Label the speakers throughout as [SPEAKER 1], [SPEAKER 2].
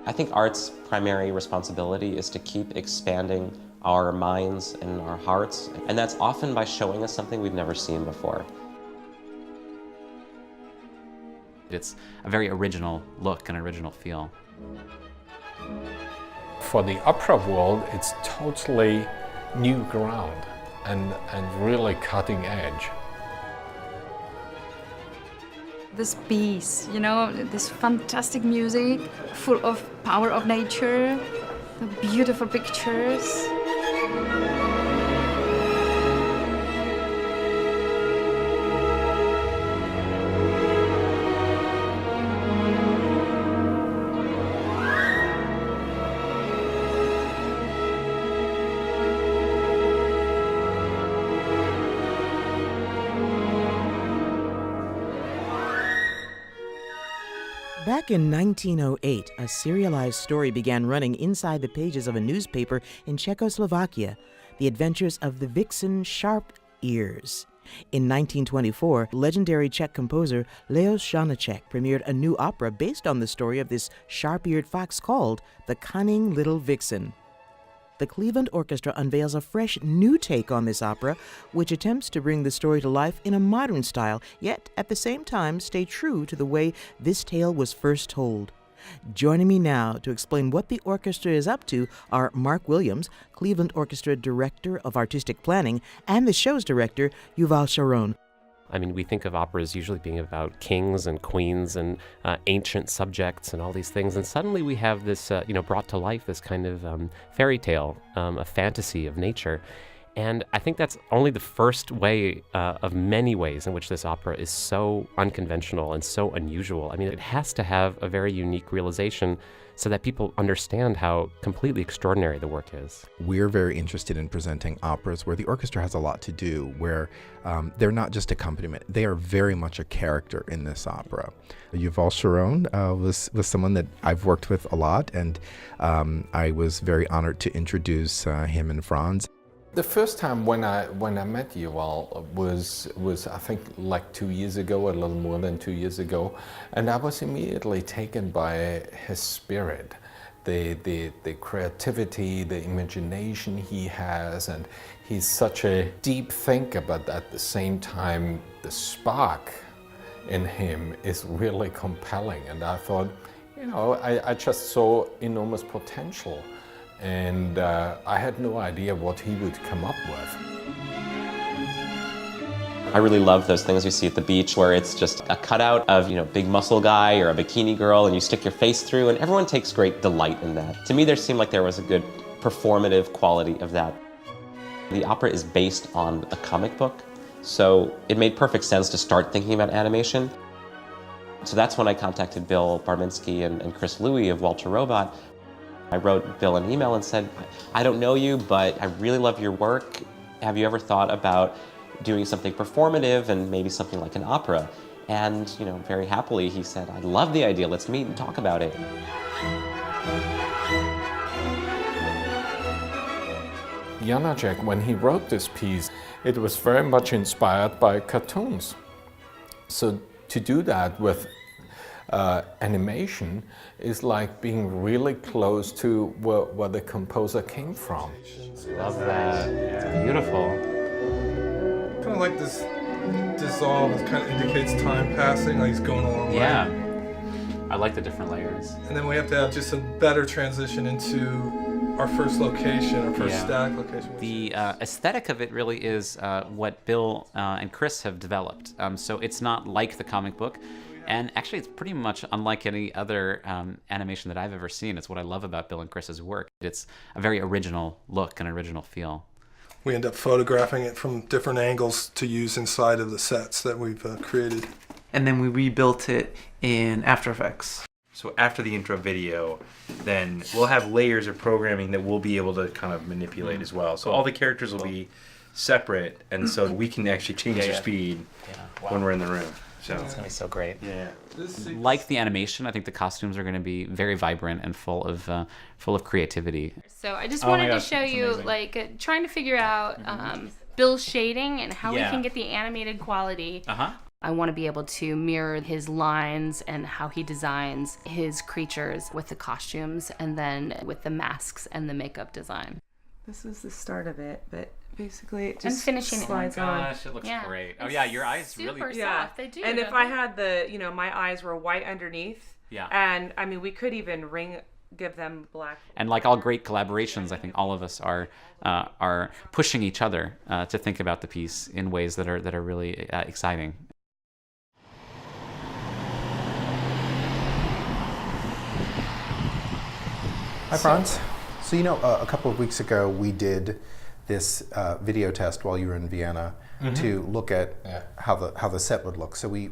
[SPEAKER 1] I think art's primary responsibility is to keep expanding our minds and our hearts, and that's often by showing us something we've never seen before.
[SPEAKER 2] It's a very original look and original feel.
[SPEAKER 3] For the opera world, it's totally new ground and really cutting edge.
[SPEAKER 4] This piece, you know, this fantastic music, full of power of nature, the beautiful pictures.
[SPEAKER 5] Back in 1908, a serialized story began running inside the pages of a newspaper in Czechoslovakia, The Adventures of the Vixen Sharp Ears. In 1924, legendary Czech composer Leos Janáček premiered a new opera based on the story of this sharp-eared fox called The Cunning Little Vixen. The Cleveland Orchestra unveils a fresh new take on this opera, which attempts to bring the story to life in a modern style, yet at the same time stay true to the way this tale was first told. Joining me now to explain what the orchestra is up to are Mark Williams, Cleveland Orchestra Director of Artistic Planning, and the show's director, Yuval Sharon.
[SPEAKER 1] I mean, we think of operas usually being about kings and queens and ancient subjects and all these things, and suddenly we have this, brought to life, this kind of fairy tale, a fantasy of nature. And I think that's only the first way of many ways in which this opera is so unconventional and so unusual. I mean, it has to have a very unique realization so that people understand how completely extraordinary the work is.
[SPEAKER 6] We're very interested in presenting operas where the orchestra has a lot to do, where they're not just accompaniment, they are very much a character in this opera. Yuval Sharon was someone that I've worked with a lot, and I was very honored to introduce him and Franz.
[SPEAKER 3] The first time when I met Yuval was I think like 2 years ago, a little more than 2 years ago, and I was immediately taken by his spirit, the creativity, the imagination he has, and he's such a deep thinker, but at the same time the spark in him is really compelling, and I thought, I just saw enormous potential. And I had no idea what he would come up with.
[SPEAKER 1] I really love those things you see at the beach where it's just a cutout of, big muscle guy or a bikini girl, and you stick your face through, and everyone takes great delight in that. To me, there seemed like there was a good performative quality of that. The opera is based on a comic book, so it made perfect sense to start thinking about animation. So that's when I contacted Bill Barminski and Chris Louie of Walter Robot. I wrote Bill an email and said, I don't know you, but I really love your work. Have you ever thought about doing something performative and maybe something like an opera? And, very happily he said, I love the idea, let's meet and talk about it.
[SPEAKER 3] Janáček, when he wrote this piece, it was very much inspired by cartoons. So to do that with animation is like being really close to where the composer came from.
[SPEAKER 2] Love that. Yeah. Beautiful.
[SPEAKER 7] Kind of like this dissolve, it kind of indicates time passing, like he's going a long way.
[SPEAKER 2] Yeah. I like the different layers.
[SPEAKER 7] And then we have to have just a better transition into our first location, our first static location.
[SPEAKER 2] The aesthetic of it really is what Bill and Chris have developed. So it's not like the comic book. And actually, it's pretty much unlike any other animation that I've ever seen. It's what I love about Bill and Chris's work. It's a very original look and original feel.
[SPEAKER 7] We end up photographing it from different angles to use inside of the sets that we've created.
[SPEAKER 8] And then we rebuilt it in After Effects.
[SPEAKER 9] So after the intro video, then we'll have layers of programming that we'll be able to kind of manipulate as well. So all the characters will be separate, and so we can actually change their speed when we're in the room. So
[SPEAKER 2] it's gonna be so great.
[SPEAKER 9] Yeah.
[SPEAKER 2] Like the animation, I think the costumes are gonna be very vibrant and full of creativity.
[SPEAKER 10] So I just wanted to show you, trying to figure out Bill's shading and how we can get the animated quality I want to be able to mirror his lines and how he designs his creatures with the costumes and then with the masks and the makeup design.
[SPEAKER 11] This is the start of it, but basically it just
[SPEAKER 10] and finishing
[SPEAKER 11] slides on.
[SPEAKER 2] Gosh, it looks great. Oh yeah, your eyes
[SPEAKER 10] super
[SPEAKER 2] really.
[SPEAKER 10] soft. They do.
[SPEAKER 11] And if I had the, my eyes were white underneath.
[SPEAKER 2] Yeah.
[SPEAKER 11] And I mean, we could even give them black.
[SPEAKER 2] And like all great collaborations, I think all of us are pushing each other to think about the piece in ways that are really exciting.
[SPEAKER 6] Hi, Franz. So, a couple of weeks ago, we did this video test while you were in Vienna to look at how the set would look. So we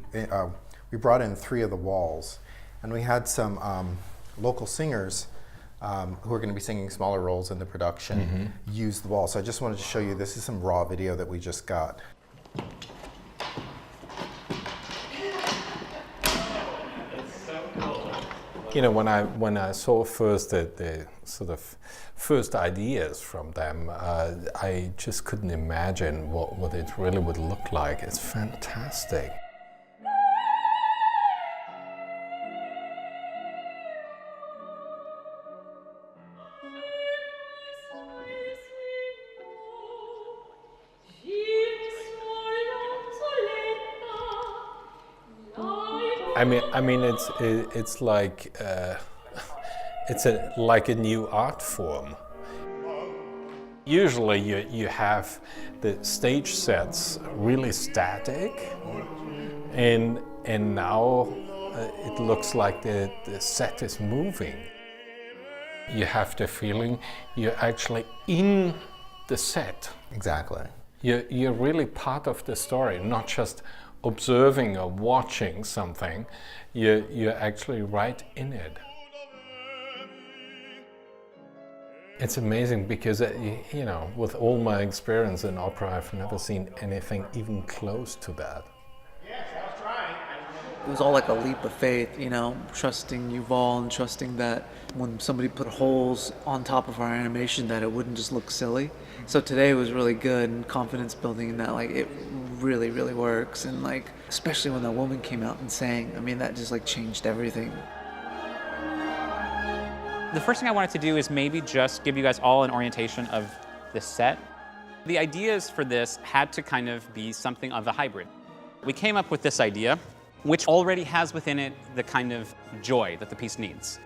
[SPEAKER 6] brought in 3 of the walls, and we had some local singers who are going to be singing smaller roles in the production use the wall. So I just wanted to show you, this is some raw video that we just got.
[SPEAKER 3] When I saw first the sort of first ideas from them, I just couldn't imagine what it really would look like. It's fantastic. I mean, it's like like a new art form. Usually, you have the stage sets really static, and now it looks like the set is moving. You have the feeling you're actually in the set.
[SPEAKER 6] Exactly.
[SPEAKER 3] You're really part of the story, not just observing or watching something. You're actually right in it. It's amazing because, with all my experience in opera, I've never seen anything even close to that.
[SPEAKER 8] It was all like a leap of faith, trusting Yuval and trusting that when somebody put holes on top of our animation that it wouldn't just look silly. So today was really good and confidence building in that it really, really works. And especially when that woman came out and sang, that just changed everything.
[SPEAKER 12] The first thing I wanted to do is maybe just give you guys all an orientation of the set. The ideas for this had to kind of be something of a hybrid. We came up with this idea, which already has within it the kind of joy that the piece needs.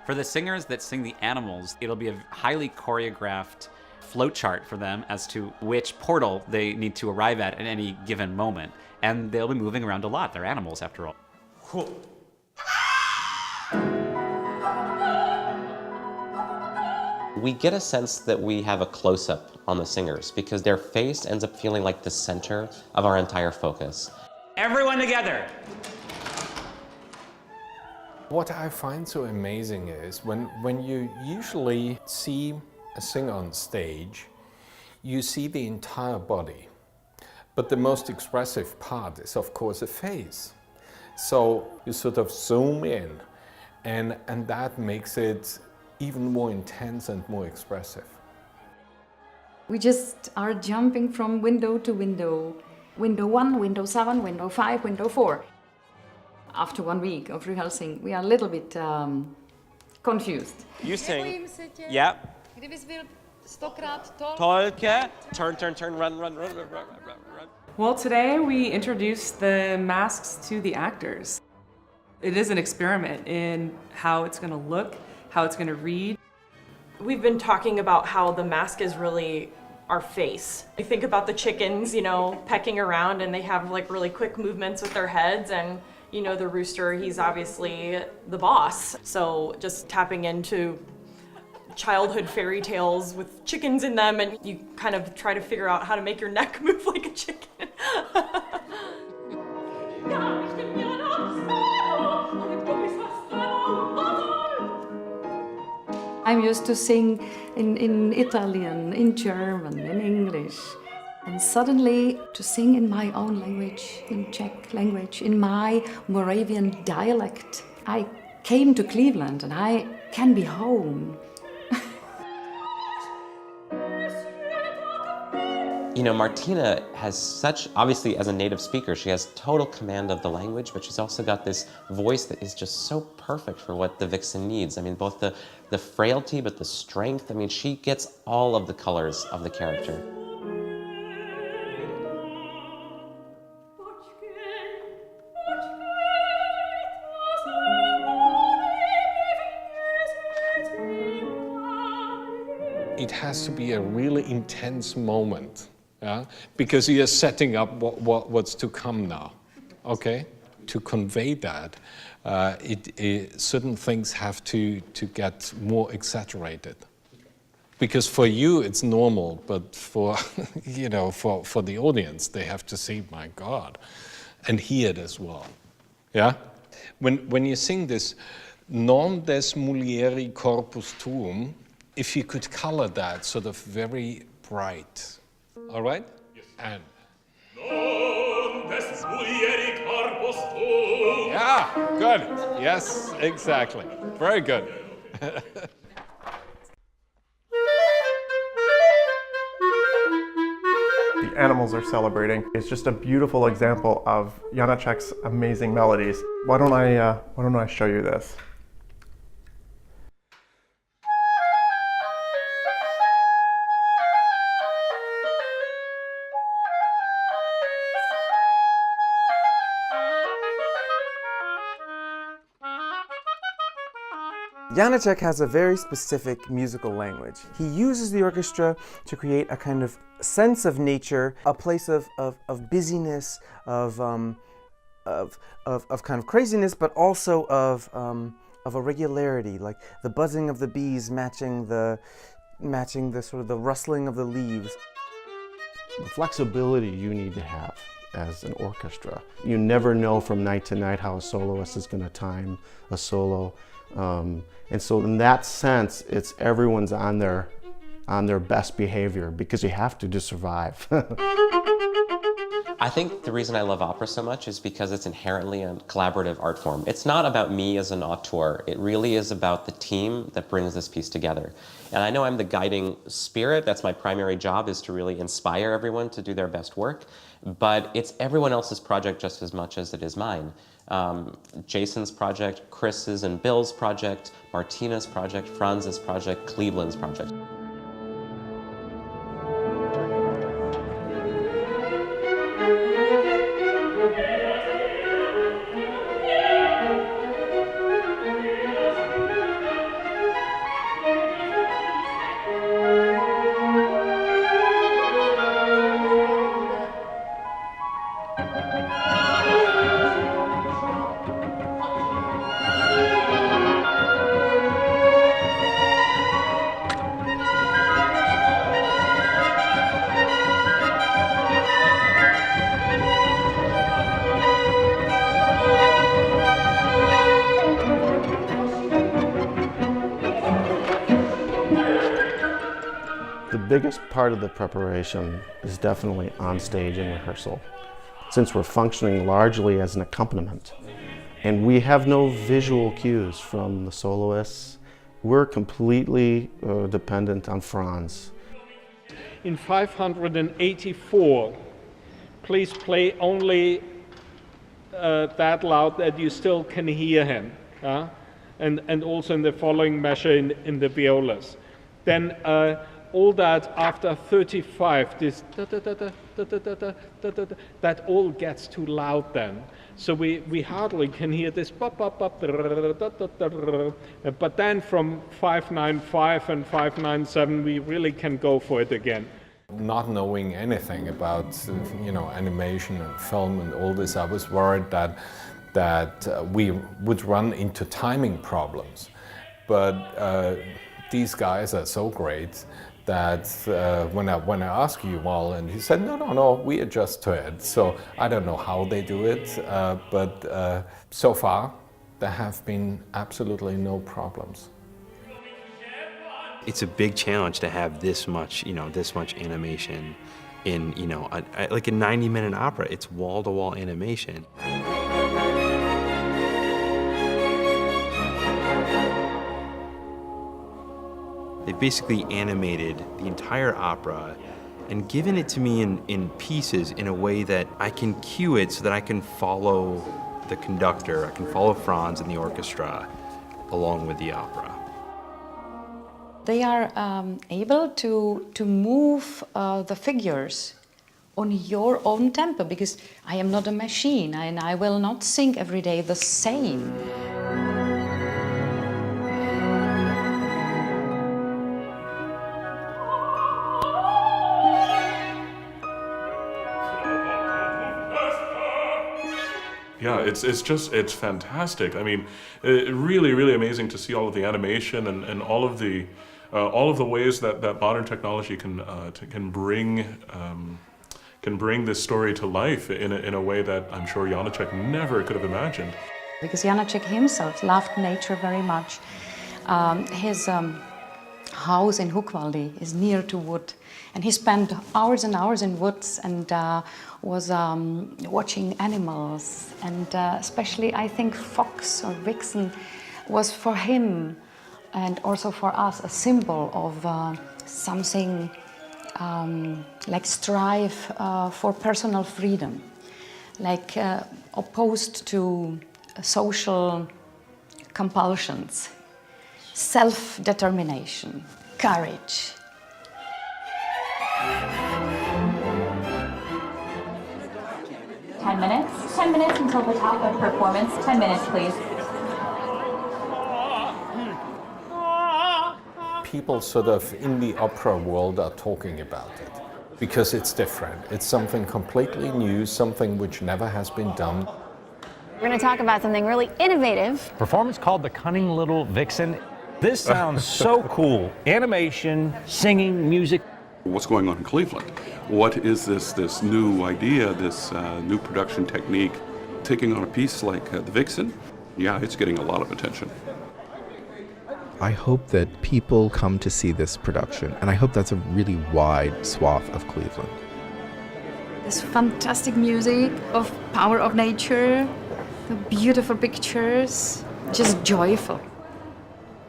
[SPEAKER 2] For the singers that sing the animals, it'll be a highly choreographed flowchart for them as to which portal they need to arrive at any given moment. And they'll be moving around a lot. They're animals, after all.
[SPEAKER 1] We get a sense that we have a close-up on the singers because their face ends up feeling like the center of our entire focus.
[SPEAKER 12] Everyone together.
[SPEAKER 3] What I find so amazing is when you usually see a singer on stage, you see the entire body. But the most expressive part is, of course, a face. So you sort of zoom in, and that makes it even more intense and more expressive.
[SPEAKER 4] We just are jumping from window to window. Window 1, window 7, window 5, window 4. After 1 week of rehearsing, we are a little bit confused.
[SPEAKER 12] You sing. Yep. Tolke. Turn, run.
[SPEAKER 11] Well, today we introduced the masks to the actors. It is an experiment in how it's going to look, how it's going to read.
[SPEAKER 13] We've been talking about how the mask is really our face. You think about the chickens, pecking around, and they have really quick movements with their heads, and the rooster, he's obviously the boss. So just tapping into childhood fairy tales with chickens in them, and you kind of try to figure out how to make your neck move like a chicken.
[SPEAKER 4] I'm used to sing in Italian, in German, in English. And suddenly to sing in my own language, in Czech language, in my Moravian dialect. I came to Cleveland and I can be home.
[SPEAKER 1] You know, Martina has such, obviously as a native speaker, she has total command of the language, but she's also got this voice that is just so perfect for what the Vixen needs. I mean, both the frailty, but the strength. I mean, she gets all of the colors of the character.
[SPEAKER 3] It has to be a really intense moment, yeah? Because you're setting up what's to come now, okay? To convey that, certain things have to get more exaggerated. Because for you it's normal, but for, you know, for the audience, they have to see, my God, and hear it as well, yeah? When you sing this, non des mulieri corpus tuum, if you could color that sort of very bright, all right? Yes. And. Yeah, good. Yes, exactly. Very good.
[SPEAKER 14] The animals are celebrating. It's just a beautiful example of Janáček's amazing melodies. Why don't I show you this?
[SPEAKER 15] Janáček has a very specific musical language. He uses the orchestra to create a kind of sense of nature, a place of busyness, of kind of craziness, but also of a regularity, like the buzzing of the bees matching the sort of the rustling of the leaves.
[SPEAKER 16] The flexibility you need to have as an orchestra. You never know from night to night how a soloist is going to time a solo. And so in that sense, it's everyone's on their best behavior because you have to survive.
[SPEAKER 1] I think the reason I love opera so much is because it's inherently a collaborative art form. It's not about me as an auteur. It really is about the team that brings this piece together. And I know I'm the guiding spirit. That's my primary job, is to really inspire everyone to do their best work. But it's everyone else's project just as much as it is mine. Jason's project, Chris's and Bill's project, Martina's project, Franz's project, Cleveland's project.
[SPEAKER 16] The biggest part of the preparation is definitely on stage and rehearsal, since we're functioning largely as an accompaniment. And we have no visual cues from the soloists. We're completely dependent on Franz.
[SPEAKER 3] In 584, please play only that loud that you still can hear him, and also in the following measure in the violas. Then all that after 35, this that all gets too loud then. So we hardly can hear this but then from 595 and 597 we really can go for it again. Not knowing anything about animation and film and all this, I was worried that we would run into timing problems. But these guys are so great that when I asked you all, and he said, no, we adjust to it. So I don't know how they do it, but so far there have been absolutely no problems.
[SPEAKER 9] It's a big challenge to have this much animation in, like a 90-minute opera. It's wall-to-wall animation. They basically animated the entire opera and given it to me in pieces in a way that I can cue it so that I can follow the conductor, I can follow Franz and the orchestra along with the opera.
[SPEAKER 4] They are able to move the figures on your own tempo, because I am not a machine and I will not sing every day the same.
[SPEAKER 17] Yeah, it's fantastic. I mean, really amazing to see all of the animation and all of the ways that modern technology can bring this story to life in a way that I'm sure Janáček never could have imagined.
[SPEAKER 4] Because Janáček himself loved nature very much. His house in Hoekvaldi is near to wood, and he spent hours and hours in woods and was watching animals, and especially I think fox or vixen was for him and also for us a symbol of something like strive for personal freedom, like opposed to social compulsions, self-determination, courage.
[SPEAKER 18] 10 minutes. 10 minutes until the top of performance. 10 minutes, please.
[SPEAKER 3] People sort of in the opera world are talking about it because it's different. It's something completely new, something which never has been done.
[SPEAKER 19] We're going to talk about something really innovative.
[SPEAKER 20] Performance called The Cunning Little Vixen. This sounds so cool. Animation, singing, music.
[SPEAKER 21] What's going on in Cleveland? What is this new idea, this new production technique? Taking on a piece like the Vixen, yeah, it's getting a lot of attention.
[SPEAKER 6] I hope that people come to see this production, and I hope that's a really wide swath of Cleveland.
[SPEAKER 4] This fantastic music of power of nature, the beautiful pictures, just joyful.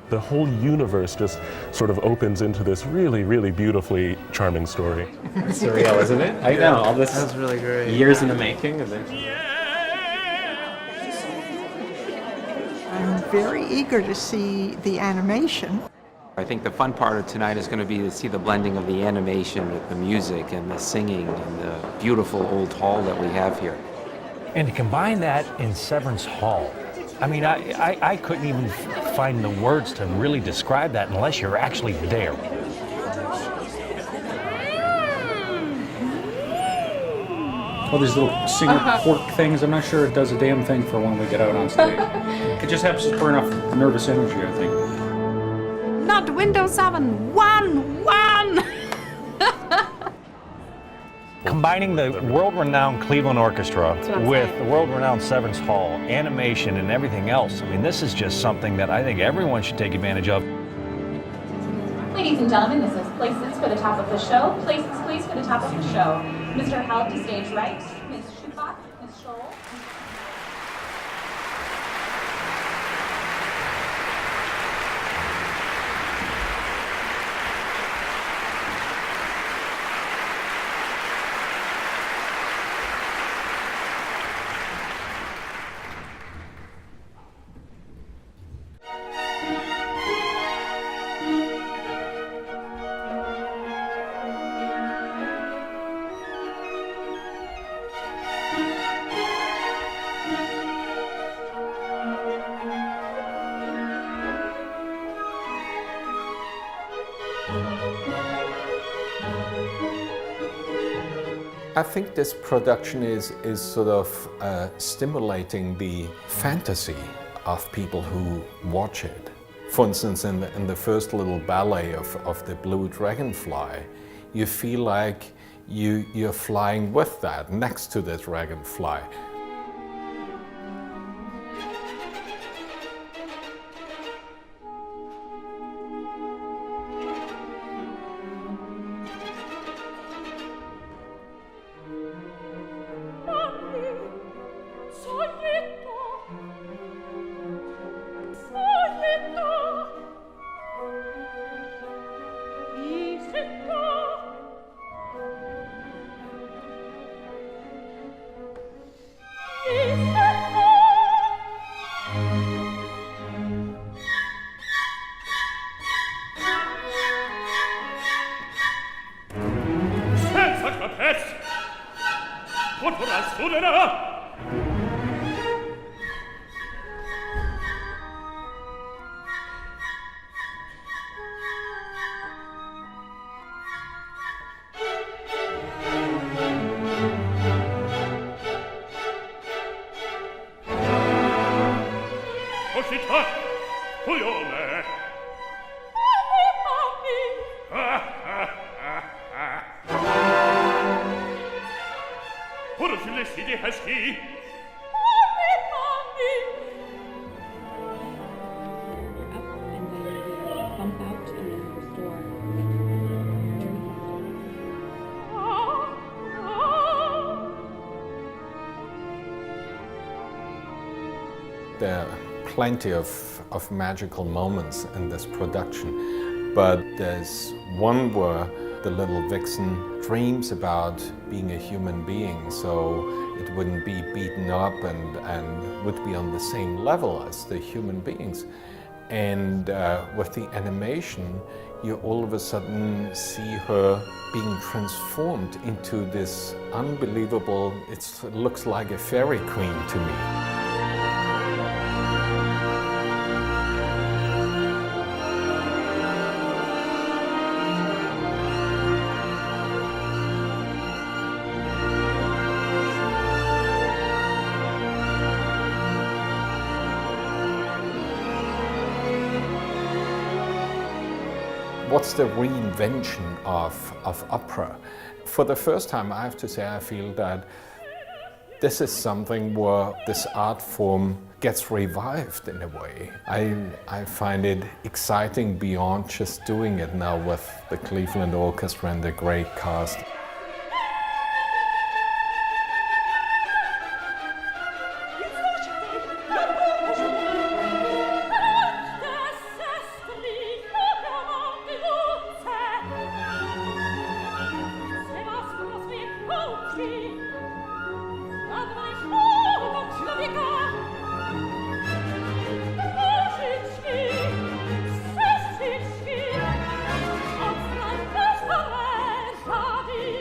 [SPEAKER 17] The whole universe just sort of opens into this really beautifully charming story.
[SPEAKER 2] Surreal, isn't it? I know, all this
[SPEAKER 8] That's really great.
[SPEAKER 2] years in the making. And then...
[SPEAKER 22] I'm very eager to see the animation.
[SPEAKER 23] I think the fun part of tonight is going to be to see the blending of the animation with the music and the singing and the beautiful old hall that we have here.
[SPEAKER 20] And to combine that in Severance Hall. I mean, I couldn't even find the words to really describe that unless you're actually there.
[SPEAKER 24] All these little singer pork things, I'm not sure it does a damn thing for when we get out on stage. It just has to burn off nervous energy, I think.
[SPEAKER 4] Not Windows 7, one!
[SPEAKER 20] Combining the world-renowned Cleveland Orchestra with the world-renowned Severance Hall, animation, and everything else, I mean, this is just something that I think everyone should take advantage of.
[SPEAKER 18] Ladies and gentlemen, this is Places for the Top of the Show. Places, please, for the top of the show. Mr. Held to stage right, Ms. Schubach, Ms. Scholl.
[SPEAKER 3] I think this production is sort of stimulating the fantasy of people who watch it. For instance, in the first little ballet of the Blue Dragonfly, you feel like you're flying with that, next to the dragonfly.
[SPEAKER 5] velocità, coglione! Ora sulle sedie husky!
[SPEAKER 3] There are plenty of magical moments in this production, but there's one where the little Vixen dreams about being a human being, so it wouldn't be beaten up and would be on the same level as the human beings. And with the animation, you all of a sudden see her being transformed into this unbelievable, it looks like a fairy queen to me. What's the reinvention of opera? For the first time, I have to say, I feel that this is something where this art form gets revived in a way. I find it exciting beyond just doing it now with the Cleveland Orchestra and the great cast.
[SPEAKER 5] Testament,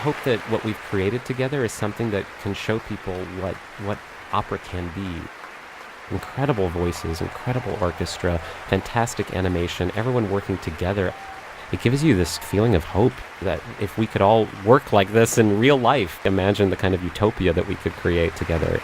[SPEAKER 1] hope that what we've created together is something that can show people what opera can be. Incredible voices, incredible orchestra, fantastic animation, everyone working together. It gives you this feeling of hope that if we could all work like this in real life, imagine the kind of utopia that we could create together.